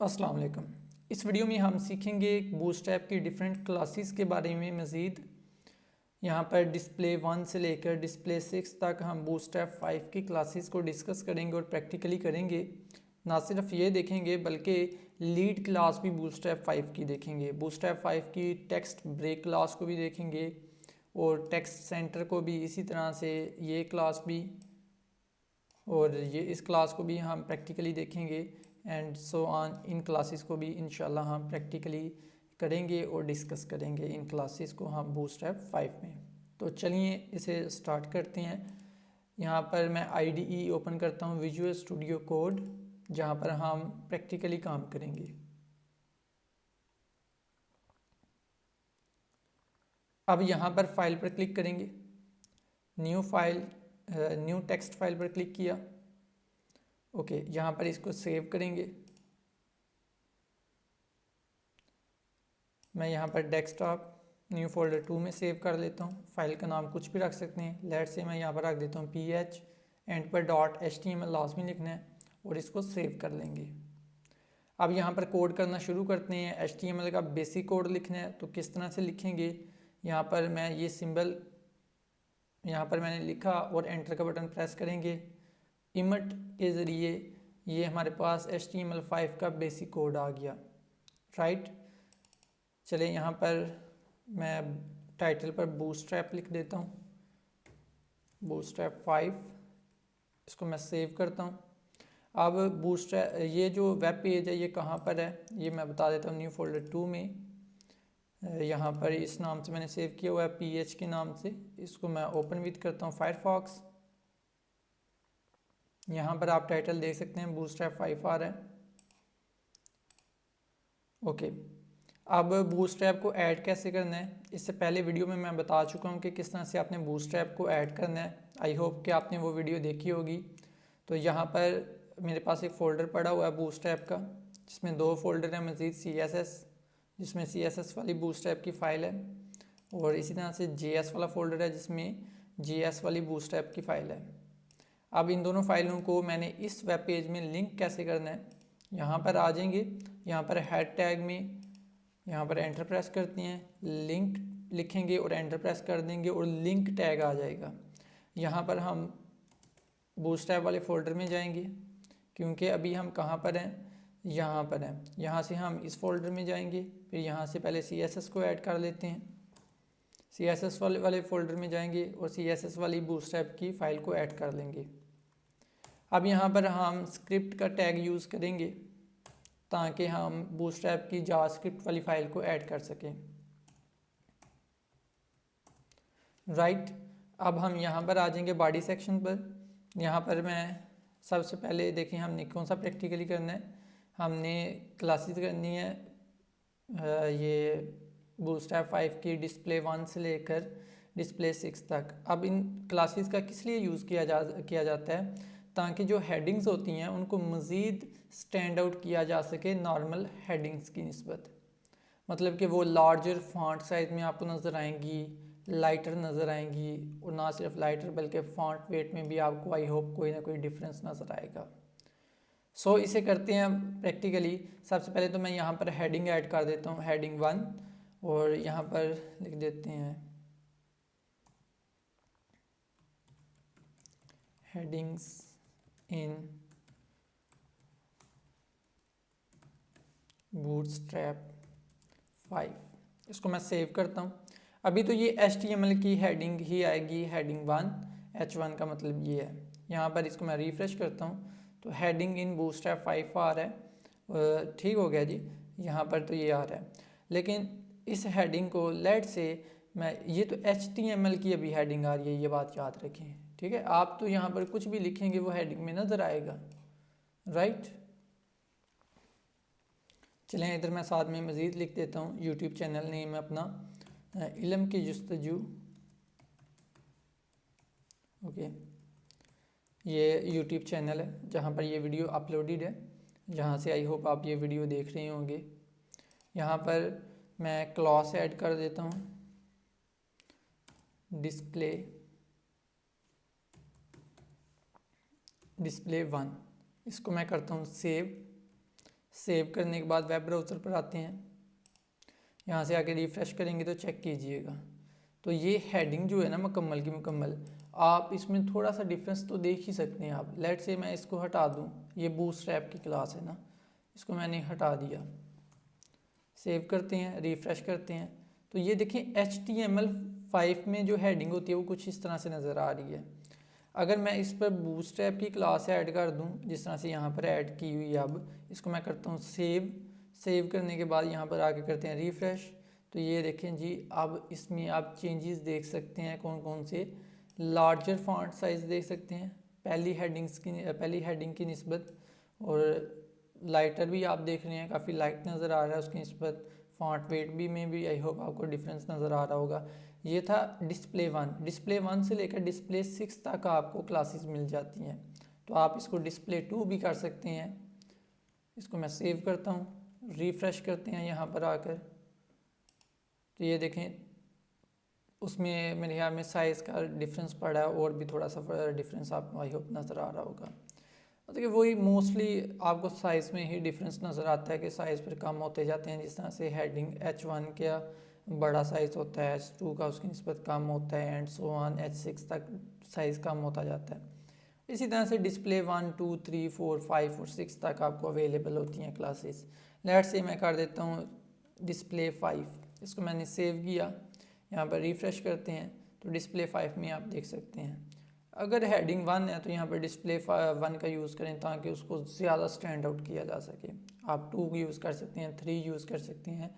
अस्सलाम वालेकुम। इस वीडियो में हम सीखेंगे बूटस्ट्रैप की डिफरेंट क्लासेस के बारे में मज़ीद। यहाँ पर डिस्प्ले 1 से लेकर डिस्प्ले 6 तक हम बूटस्ट्रैप 5 की क्लासेस को डिस्कस करेंगे और प्रैक्टिकली करेंगे। ना सिर्फ ये देखेंगे बल्कि लीड क्लास भी बूटस्ट्रैप 5 की देखेंगे, बूटस्ट्रैप 5 की टेक्स्ट ब्रेक क्लास को भी देखेंगे और टेक्स्ट सेंटर को भी इसी तरह से, ये क्लास भी और ये इस क्लास को भी हम प्रैक्टिकली देखेंगे and so on. In classes को भी इंशाल्लाह हम प्रैक्टिकली करेंगे और डिस्कस करेंगे इन क्लासेस को हम बूटस्ट्रैप 5 में। तो चलिए इसे स्टार्ट करते हैं। यहाँ पर मैं IDE ओपन करता हूँ, विजुअल स्टूडियो कोड, जहाँ पर हम प्रैक्टिकली काम करेंगे। अब यहाँ पर फाइल पर क्लिक करेंगे, new file, new text file पर क्लिक किया। ओके, यहाँ पर इसको सेव करेंगे। मैं यहाँ पर डेस्कटॉप न्यू फोल्डर 2 में सेव कर लेता हूँ। फाइल का नाम कुछ भी रख सकते हैं, लेट से मैं यहाँ पर रख देता हूँ PH, एंड पर .html लाजमी लिखना है और इसको सेव कर लेंगे। अब यहाँ पर कोड करना शुरू करते हैं। HTML का बेसिक कोड लिखना है, तो किस तरह से लिखेंगे। यहाँ पर मैं ये सिंबल यहाँ पर मैंने लिखा और एंटर का बटन प्रेस करेंगे। इमट के ज़रिए ये हमारे पास HTML5 का बेसिक कोड आ गया, राइट। चले यहाँ पर मैं टाइटल पर बूटस्ट्रैप लिख देता हूँ, बूटस्ट्रैप 5। इसको मैं सेव करता हूँ। अब बूटस्ट्रैप, ये जो वेब पेज है ये कहाँ पर है ये मैं बता देता हूँ। न्यू फोल्डर 2 में यहाँ पर इस नाम से मैंने सेव किया हुआ है, PH के नाम से। इसको मैं ओपन विथ करता हूँ फायरफॉक्स। यहाँ पर आप टाइटल देख सकते हैं, बूटस्ट्रैप 5 आ रहा है। ओके, अब बूटस्ट्रैप को ऐड कैसे करना है, इससे पहले वीडियो में मैं बता चुका हूँ कि किस तरह से आपने बूटस्ट्रैप को ऐड करना है। आई होप कि आपने वो वीडियो देखी होगी। तो यहाँ पर मेरे पास एक फ़ोल्डर पड़ा हुआ है बूटस्ट्रैप का, जिसमें 2 फोल्डर हैं मज़ीद, CSS, जिसमें CSS वाली बूटस्ट्रैप की फ़ाइल है, और इसी तरह से JS वाला फ़ोल्डर है जिसमें JS वाली बूटस्ट्रैप की फ़ाइल है। अब इन दोनों फाइलों को मैंने इस वेब पेज में लिंक कैसे करना है, यहाँ पर आ जाएंगे। यहाँ पर हेड टैग में यहाँ पर एंटर प्रेस करते हैं, लिंक लिखेंगे और एंटर प्रेस कर देंगे और लिंक टैग आ जाएगा। यहाँ पर हम बूटस्ट्रैप वाले फ़ोल्डर में जाएंगे, क्योंकि अभी हम कहाँ पर हैं, यहाँ पर हैं। यहाँ से हम इस फोल्डर में जाएंगे, फिर यहाँ से पहले CSS को ऐड कर लेते हैं। CSS वाले फ़ोल्डर में जाएंगे और CSS वाली बूटस्ट्रैप की फ़ाइल को ऐड कर लेंगे। अब यहाँ पर हम स्क्रिप्ट का टैग यूज़ करेंगे ताकि हम बूटस्ट्रैप की जावास्क्रिप्ट वाली फ़ाइल को ऐड कर सकें, राइट। अब हम यहाँ पर आ जाएंगे बॉडी सेक्शन पर। यहाँ पर मैं सबसे पहले देखें हमने कौन सा प्रैक्टिकली करना है। हमने क्लासेस करनी है ये बूटस्ट्रैप 5 की डिस्प्ले 1 से लेकर डिस्प्ले 6 तक। अब इन क्लासेस का किस लिए यूज़ किया जाता है, ताकि जो हेडिंग्स होती हैं उनको मज़ीद स्टैंड आउट किया जा सके नॉर्मल हेडिंग्स की निस्बत। मतलब कि वो लार्जर फॉन्ट साइज़ में आपको नज़र आएंगी, लाइटर नज़र आएंगी, और ना सिर्फ लाइटर बल्कि फॉन्ट वेट में भी आपको आई होप कोई ना कोई डिफरेंस नज़र आएगा। सो इसे करते हैं प्रैक्टिकली। सबसे पहले तो मैं यहाँ पर हेडिंग ऐड कर देता हूँ, हेडिंग 1, और यहाँ पर लिख देते हैं हेडिंग्स इन बूटस्ट्रैप 5। इसको मैं सेव करता हूँ। अभी तो ये HTML की हेडिंग ही आएगी, हेडिंग 1, H1 का मतलब ये है। यहाँ पर इसको मैं रिफ़्रेश करता हूँ तो हेडिंग इन बूटस्ट्रैप 5 आ रहा है। ठीक हो गया जी, यहाँ पर तो ये आ रहा है। लेकिन इस हेडिंग को लेट से मैं, ये तो HTML की अभी हेडिंग आ रही है, ये बात याद रखें, ठीक है। आप तो यहाँ पर कुछ भी लिखेंगे वो हेडिंग में नज़र आएगा, राइट। चलें इधर मैं साथ में मज़ीद लिख देता हूँ, यूट्यूब चैनल नेम है अपना इल्म की जस्तजू। ओके, ये यूट्यूब चैनल है जहाँ पर ये वीडियो अपलोडेड है, जहाँ से आई होप आप ये वीडियो देख रहे होंगे। यहाँ पर मैं क्लास ऐड कर देता हूँ, डिस्प्ले 1। इसको मैं करता हूँ सेव। सेव करने के बाद वेब ब्राउज़र पर आते हैं, यहाँ से आके रिफ़्रेश करेंगे तो चेक कीजिएगा। तो ये हेडिंग जो है ना मुकम्मल की मुकम्मल, आप इसमें थोड़ा सा डिफरेंस तो देख ही सकते हैं आप। लेट से मैं इसको हटा दूँ, ये बूटस्ट्रैप की क्लास है ना, इसको मैंने हटा दिया। सेव करते हैं, रिफ़्रेश करते हैं, तो ये देखें HTML5 में जो हेडिंग होती है वो कुछ इस तरह से नज़र आ रही है। अगर मैं इस पर बूटस्ट्रैप की क्लास ऐड कर दूं, जिस तरह से यहाँ पर ऐड की हुई है, अब इसको मैं करता हूँ सेव करने के बाद यहाँ पर आके करते हैं रिफ़्रेश। तो ये देखें जी, अब इसमें आप चेंजेस देख सकते हैं कौन कौन से। लार्जर फॉन्ट साइज़ देख सकते हैं पहली हेडिंग की निस्बत, और लाइटर भी आप देख रहे हैं, काफ़ी लाइट नज़र आ रहा है उसकी निस्बत। फॉन्ट वेट भी में भी आई होप आपको डिफरेंस नज़र आ रहा होगा। ये था डिस्प्ले 1 से लेकर डिस्प्ले 6 तक आपको क्लासेस मिल जाती हैं। तो आप इसको डिस्प्ले 2 भी कर सकते हैं। इसको मैं सेव करता हूँ, रिफ़्रेश करते हैं यहाँ पर आकर, तो ये देखें उसमें मेरे ख्याल में साइज़ का डिफरेंस पड़ा है, और भी थोड़ा सा डिफरेंस आपको आई होप नज़र आ रहा होगा। देखिए वही मोस्टली आपको साइज़ में ही डिफरेंस नज़र आता है कि साइज़ फिर कम होते जाते हैं। जिस तरह से हेडिंग H1 का बड़ा साइज़ होता है, H2 का उसकी निस्बत कम होता है, एंड सो ऑन H6 तक साइज़ कम होता जाता है। इसी तरह से डिस्प्ले 1, 2, 3, 4, 5 और 6 तक आपको अवेलेबल होती हैं क्लासेस। लेट से मैं कर देता हूँ डिस्प्ले 5, इसको मैंने सेव किया, यहाँ पर रिफ़्रेश करते हैं तो डिस्प्ले 5 में आप देख सकते हैं। अगर हेडिंग 1 है तो यहाँ पर डिस्प्ले 1 का यूज़ करें ताकि उसको ज़्यादा स्टैंड आउट किया जा सके। आप 2 यूज़ कर सकते हैं, 3 यूज़ कर सकते हैं,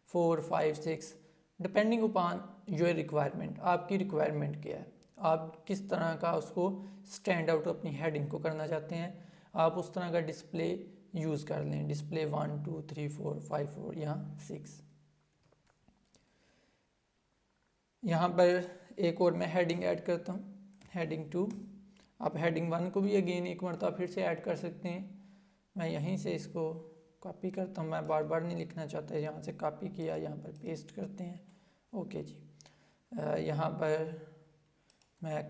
4, 5, 6, डिपेंडिंग अपॉन योर रिक्वायरमेंट। आपकी रिक्वायरमेंट क्या है, आप किस तरह का उसको स्टैंड आउट अपनी हेडिंग को करना चाहते हैं, आप उस तरह का डिस्प्ले यूज़ कर लें। डिस्प्ले 1, 2, 3, 4, 5 और यहाँ 6। यहाँ पर एक और मैं हेडिंग ऐड करता हूँ, हेडिंग 2। आप हेडिंग 1 को भी अगेन एक मरतबा फिर से ऐड कर सकते हैं। मैं यहीं से इसको कॉपी करता हूँ, मैं बार बार नहीं लिखना चाहता, यहाँ से कॉपी किया, यहाँ पर पेस्ट करते हैं। ओके जी, यहाँ पर मैं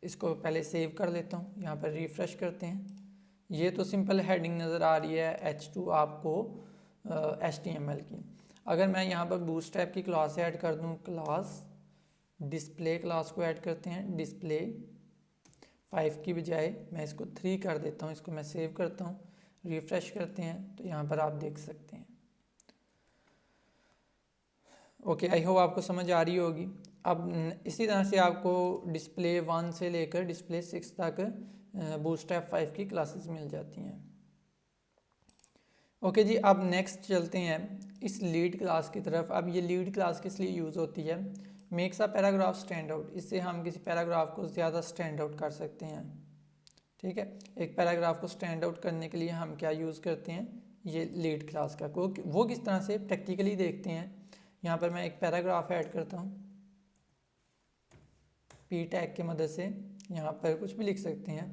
इसको पहले सेव कर लेता हूँ, यहाँ पर रिफ़्रेश करते हैं। ये तो सिंपल हेडिंग नज़र आ रही है H2 आपको HTML की। अगर मैं यहाँ पर बूटस्ट्रैप की क्लास ऐड कर दूँ, क्लास डिस्प्ले क्लास को ऐड करते हैं, डिस्प्ले 5 की बजाय मैं इसको 3 कर देता हूँ। इसको मैं सेव करता हूँ, रिफ़्रेश करते हैं तो यहाँ पर आप देख सकते हैं। ओके, आई होप आपको समझ आ रही होगी। अब इसी तरह से आपको डिस्प्ले 1 से लेकर डिस्प्ले 6 तक बूटस्ट्रैप 5 की क्लासेस मिल जाती हैं। ओके जी, अब नेक्स्ट चलते हैं इस लीड क्लास की तरफ। अब ये लीड क्लास किस लिए यूज़ होती है, makes a paragraph stand out. इससे हम किसी पैराग्राफ को ज़्यादा स्टैंड आउट कर सकते हैं। ठीक है, एक पैराग्राफ को स्टैंड आउट करने के लिए हम क्या यूज़ करते हैं, ये लीड क्लास का। वो किस तरह से प्रैक्टिकली देखते हैं। यहाँ पर मैं एक पैराग्राफ ऐड करता हूँ, पी टैग की मदद से, यहाँ पर कुछ भी लिख सकते हैं।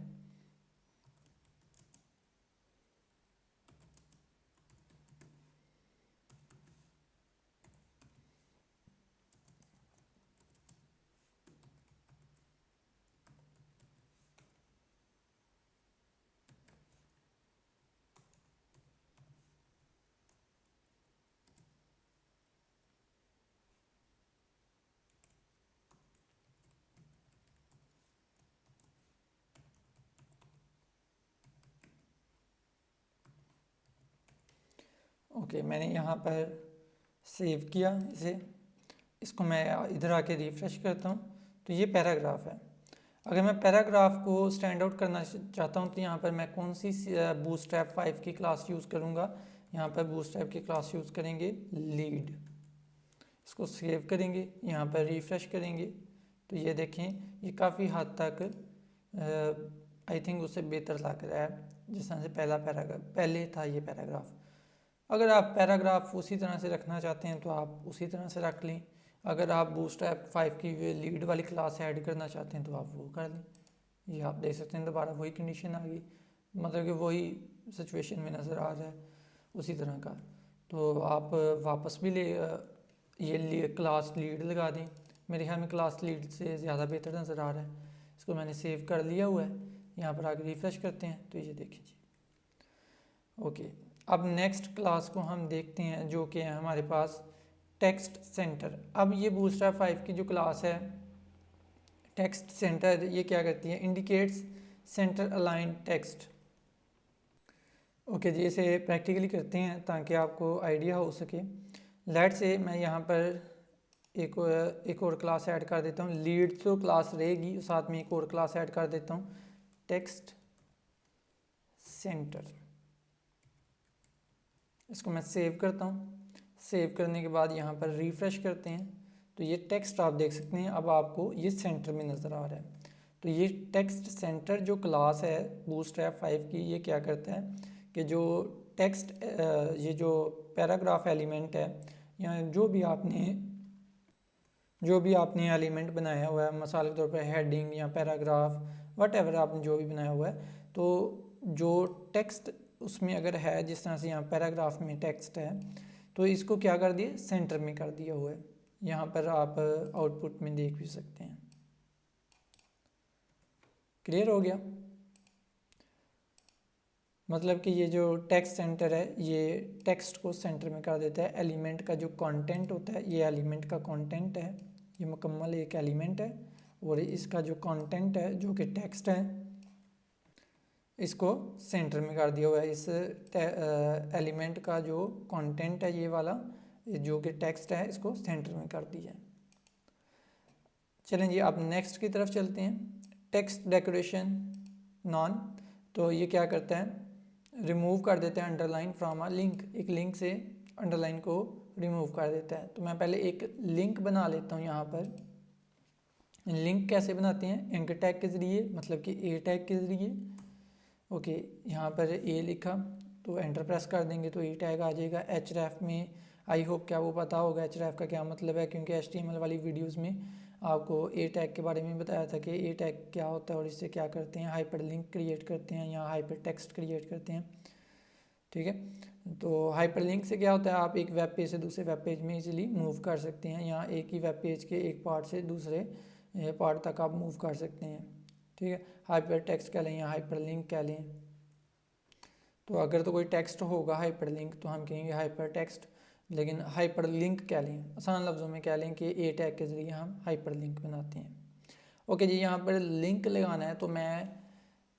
ओके, मैंने यहाँ पर सेव किया इसे, इसको मैं इधर आके रिफ़्रेश करता हूँ तो ये पैराग्राफ है। अगर मैं पैराग्राफ को स्टैंड आउट करना चाहता हूँ तो यहाँ पर मैं कौन सी बूटस्ट्रैप 5 की क्लास यूज़ करूँगा, यहाँ पर बूटस्ट्रैप की क्लास यूज़ करेंगे लीड। इसको सेव करेंगे, यहाँ पर रिफ़्रेश करेंगे तो ये देखें ये काफ़ी हद तक आई थिंक उससे बेहतर लग रहा है जिस तरह से पहले था ये पैराग्राफ। अगर आप पैराग्राफ उसी तरह से रखना चाहते हैं तो आप उसी तरह से रख लें। अगर आप बूटस्ट्रैप 5 की लीड वाली क्लास ऐड करना चाहते हैं तो आप वो कर लें। ये आप देख सकते हैं दोबारा वही कंडीशन आ गई, मतलब कि वही सिचुएशन में नज़र आ रहा है उसी तरह का। तो आप वापस भी ये क्लास लीड लगा दें। मेरे ख्याल में क्लास लीड से ज़्यादा बेहतर नज़र आ रहा है। इसको मैंने सेव कर लिया हुआ है, यहाँ पर आकर रिफ़्रेश करते हैं तो ये देखें जी। ओके, अब नेक्स्ट क्लास को हम देखते हैं जो कि है हमारे पास टेक्स्ट सेंटर। अब ये बूटस्ट्रैप 5 की जो क्लास है टेक्स्ट सेंटर, ये क्या करती है, indicates center align text. Okay जी, इसे प्रैक्टिकली करते हैं ताकि आपको आइडिया हो सके। लेट से मैं यहाँ पर एक और क्लास ऐड कर देता हूँ, लीड तो क्लास रहेगी, साथ में एक और क्लास ऐड कर देता हूँ टेक्स्ट सेंटर। इसको मैं सेव करता हूँ। सेव करने के बाद यहाँ पर रिफ्रेश करते हैं तो ये टेक्स्ट आप देख सकते हैं, अब आपको ये सेंटर में नज़र आ रहा है। तो ये टेक्स्ट सेंटर जो क्लास है बूटस्ट्रैप 5 की, ये क्या करता है कि जो टेक्स्ट ये जो पैराग्राफ एलिमेंट है या जो भी आपने एलिमेंट बनाया हुआ है, मिसाल के तौर पर हेडिंग या पैराग्राफ वट एवर आपने जो भी बनाया हुआ है, तो जो टेक्स्ट उसमें अगर है, जिस तरह से यहाँ पैराग्राफ में टेक्स्ट है, तो इसको क्या कर दिया, सेंटर में कर दिया हुआ है। यहाँ पर आप आउटपुट में देख भी सकते हैं। क्लियर हो गया? मतलब कि ये जो टेक्स्ट सेंटर है ये टेक्स्ट को सेंटर में कर देता है। एलिमेंट का जो कंटेंट होता है, ये एलिमेंट का कंटेंट है, ये मुकम्मल एक एलिमेंट है, और इसका जो कंटेंट है जो कि टेक्स्ट है, इसको सेंटर में कर दिया हुआ है। इस एलिमेंट का जो कंटेंट है ये वाला, जो कि टेक्स्ट है, इसको सेंटर में कर दिया है। चलें जी, अब नेक्स्ट की तरफ चलते हैं। टेक्स्ट डेकोरेशन नॉन, तो ये क्या करता है, रिमूव कर देता है अंडरलाइन फ्रॉम अ लिंक। एक लिंक से अंडरलाइन को रिमूव कर देता है। तो मैं पहले एक लिंक बना लेता हूँ। यहाँ पर लिंक कैसे बनाते हैं, एंकर टैग के ज़रिए, मतलब कि ए टैग के ज़रिए। ओके, यहाँ पर ए लिखा तो एंटर प्रेस कर देंगे तो ए टैग आ जाएगा। href में आई होप क्या वो पता होगा href का क्या मतलब है, क्योंकि html वाली वीडियोस में आपको ए टैग के बारे में बताया था कि ए टैग क्या होता है और इससे क्या करते हैं, हाइपर लिंक क्रिएट करते हैं या हाइपर टेक्स्ट क्रिएट करते हैं। ठीक है, तो हाइपर लिंक से क्या होता है, आप एक वेब पेज से दूसरे वेब पेज में इजीली मूव कर सकते हैं, या एक ही वेब पेज के एक पार्ट से दूसरे पार्ट तक आप मूव कर सकते हैं। ठीक है, हाइपर टेक्स्ट कह लें या हाइपर लिंक कह लें। तो अगर तो कोई टेक्स्ट होगा हाइपर लिंक तो हम कहेंगे हाइपर टेक्स्ट, लेकिन हाइपर लिंक कह लें, आसान लफ्ज़ों में कह लें कि ए टैग के ज़रिए हम हाइपर लिंक बनाते हैं। ओके जी, यहाँ पर लिंक लगाना है तो मैं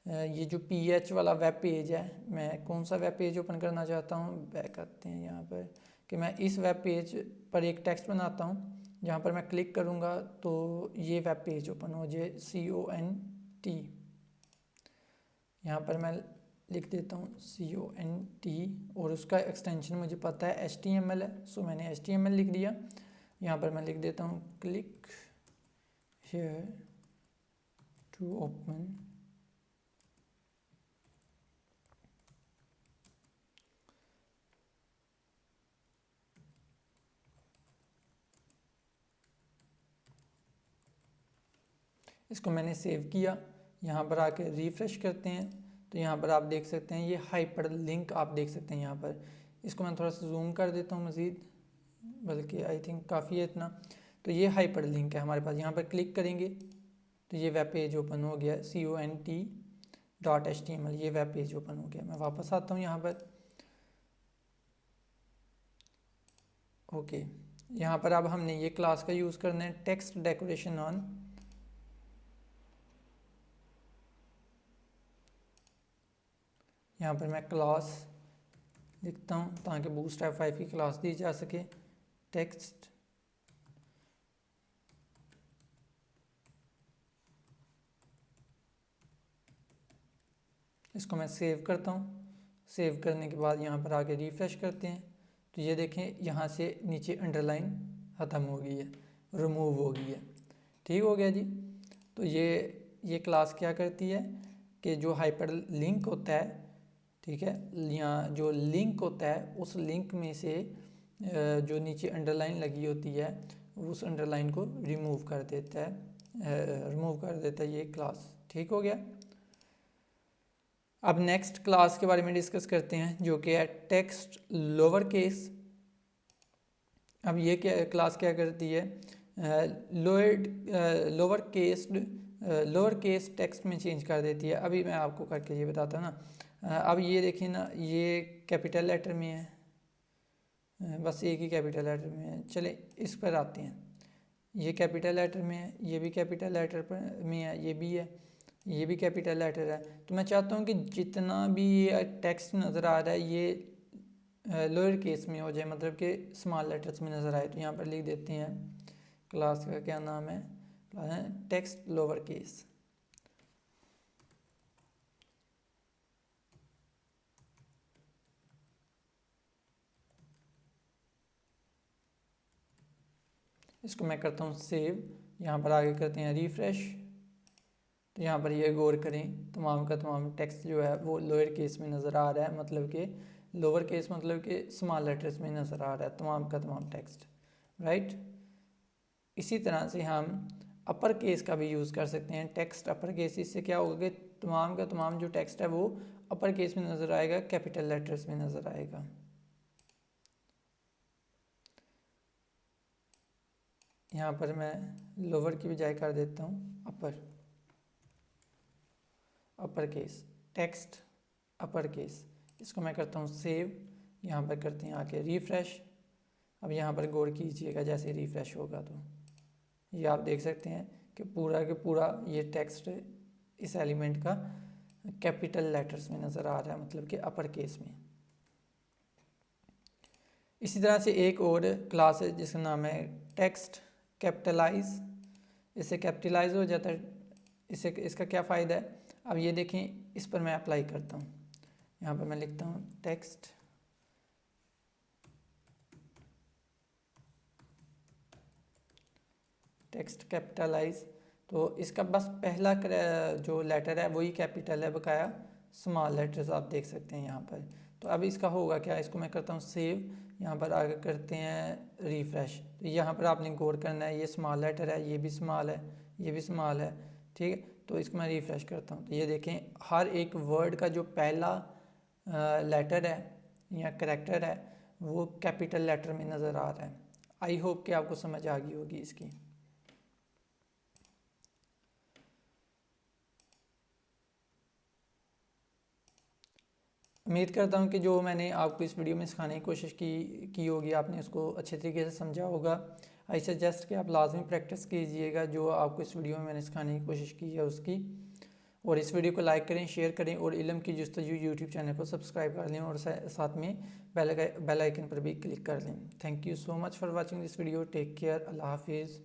ये जो PH वाला वेब पेज है, मैं कौन सा वेब पेज ओपन करना चाहता हूँ, बैक करते हैं यहाँ पर, कि मैं इस वेब पेज पर एक टेक्स्ट बनाता हूँ। जहाँ पर मैं क्लिक करूँगा तो ये वेब पेज ओपन हो जाए, CONT। यहाँ पर मैं लिख देता हूँ CONT, और उसका एक्सटेंशन मुझे पता है HTML है, सो मैंने HTML लिख दिया। यहाँ पर मैं लिख देता हूँ क्लिक हियर टू ओपन इसको मैंने सेव किया। यहाँ पर आके रिफ़्रेश करते हैं तो यहाँ पर आप देख सकते हैं ये हाइपर लिंक आप देख सकते हैं यहाँ पर। इसको मैं थोड़ा सा जूम कर देता हूँ मज़ीद, बल्कि आई थिंक काफ़ी है इतना। तो ये हाइपर लिंक है हमारे पास। यहाँ पर क्लिक करेंगे तो ये वेब पेज ओपन हो गया, CONT.html, ये वेब पेज ओपन हो गया। मैं वापस आता हूँ यहाँ पर। ओके, यहाँ पर अब हमने ये क्लास का यूज़ करना है टेक्स्ट डेकोरेशन ऑन। यहाँ पर मैं क्लास लिखता हूँ ताकि बूटस्ट्रैप 5 की क्लास दी जा सके, टेक्स्ट इसको मैं सेव करता हूँ। सेव करने के बाद यहाँ पर आके रिफ़्रेश करते हैं तो ये देखें यहाँ से नीचे अंडरलाइन ख़त्म हो गई है, रिमूव हो गई है। ठीक हो गया जी। तो ये क्लास क्या करती है कि जो हाइपर लिंक होता है, ठीक है, या जो लिंक होता है उस लिंक में से जो नीचे अंडरलाइन लगी होती है उस अंडरलाइन को रिमूव कर देता है ये क्लास। ठीक हो गया। अब नेक्स्ट क्लास के बारे में डिस्कस करते हैं जो कि है टेक्स्ट लोअर केस। अब ये क्या क्लास क्या करती है, लोअर केस टेक्स्ट में चेंज कर देती है। अभी मैं आपको करके ये बताता हूँ ना। अब ये देखिए ना, ये कैपिटल लेटर में है, बस एक ही कैपिटल लेटर में है। चले इस पर आते हैं, ये कैपिटल लेटर में है, ये भी कैपिटल लेटर पर में है, ये भी है, ये भी कैपिटल लेटर है। तो मैं चाहता हूँ कि जितना भी ये टेक्स्ट नज़र आ रहा है ये लोअर केस में हो जाए, मतलब कि स्मॉल लेटर्स में नज़र आए। तो यहाँ पर लिख देते हैं, क्लास का क्या नाम है, टेक्स्ट लोअर केस। इसको मैं करता हूँ सेव, यहाँ पर आगे करते हैं रिफ्रेश। तो यहाँ पर ये गौर करें, तमाम का तमाम टेक्स्ट जो है वो लोअर केस में नज़र आ रहा है, मतलब कि लोअर केस मतलब कि स्मॉल लेटर्स में नज़र आ रहा है तमाम का तमाम टेक्स्ट, राइट। इसी तरह से हम अपर केस का भी यूज़ कर सकते हैं, टेक्स्ट अपर केस। इससे क्या होगा कि तमाम का तमाम जो टेक्स्ट है वो अपर केस में नज़र आएगा, कैपिटल लेटर्स में नज़र आएगा। यहाँ पर मैं लोअर की बजाय कर देता हूँ upper case, text upper case. इसको मैं करता हूँ सेव, यहाँ पर करते हैं आके रिफ्रेश। अब यहाँ पर गौर कीजिएगा, जैसे रिफ्रेश होगा तो ये आप देख सकते हैं कि पूरा के पूरा ये टेक्स्ट इस एलिमेंट का कैपिटल लेटर्स में नज़र आ रहा है, मतलब कि अपर केस में। इसी तरह से एक और क्लास है जिसका नाम है टेक्स्ट कैपिटलाइज। इससे कैपिटलाइज हो जाता है, इससे इसका क्या फ़ायदा है, अब ये देखें, इस पर मैं अप्लाई करता हूँ। यहाँ पर मैं लिखता हूँ टेक्स्ट कैपिटलाइज। तो इसका बस पहला जो लेटर है वही कैपिटल है, बकाया स्मॉल लेटर्स आप देख सकते हैं यहाँ पर। तो अब इसका होगा क्या, इसको मैं करता हूँ सेव, यहाँ पर आगे करते हैं रिफ्रेश। तो यहाँ पर आपने गौर करना है, ये स्मॉल लेटर है, ये भी स्मॉल है, ये भी स्मॉल है, ठीक है। तो इसको मैं रिफ्रेश करता हूँ, तो ये देखें हर एक वर्ड का जो पहला लेटर है या करैक्टर है वो कैपिटल लेटर में नज़र आ रहा है। आई होप कि आपको समझ आ गई होगी इसकी। उम्मीद करता हूँ कि जो मैंने आपको इस वीडियो में सिखाने की कोशिश की होगी, आपने उसको अच्छे तरीके से समझा होगा। आई सजेस्ट कि आप लाजमी प्रैक्टिस कीजिएगा जो आपको इस वीडियो में मैंने सिखाने की कोशिश की है उसकी। और इस वीडियो को लाइक करें, शेयर करें और इल्म की जुस्तजू यूट्यूब चैनल को सब्सक्राइब कर लें और साथ में बेल आइकन पर भी क्लिक कर लें। Thank you so much for watching this video. Take care. अल्लाह हाफिज़।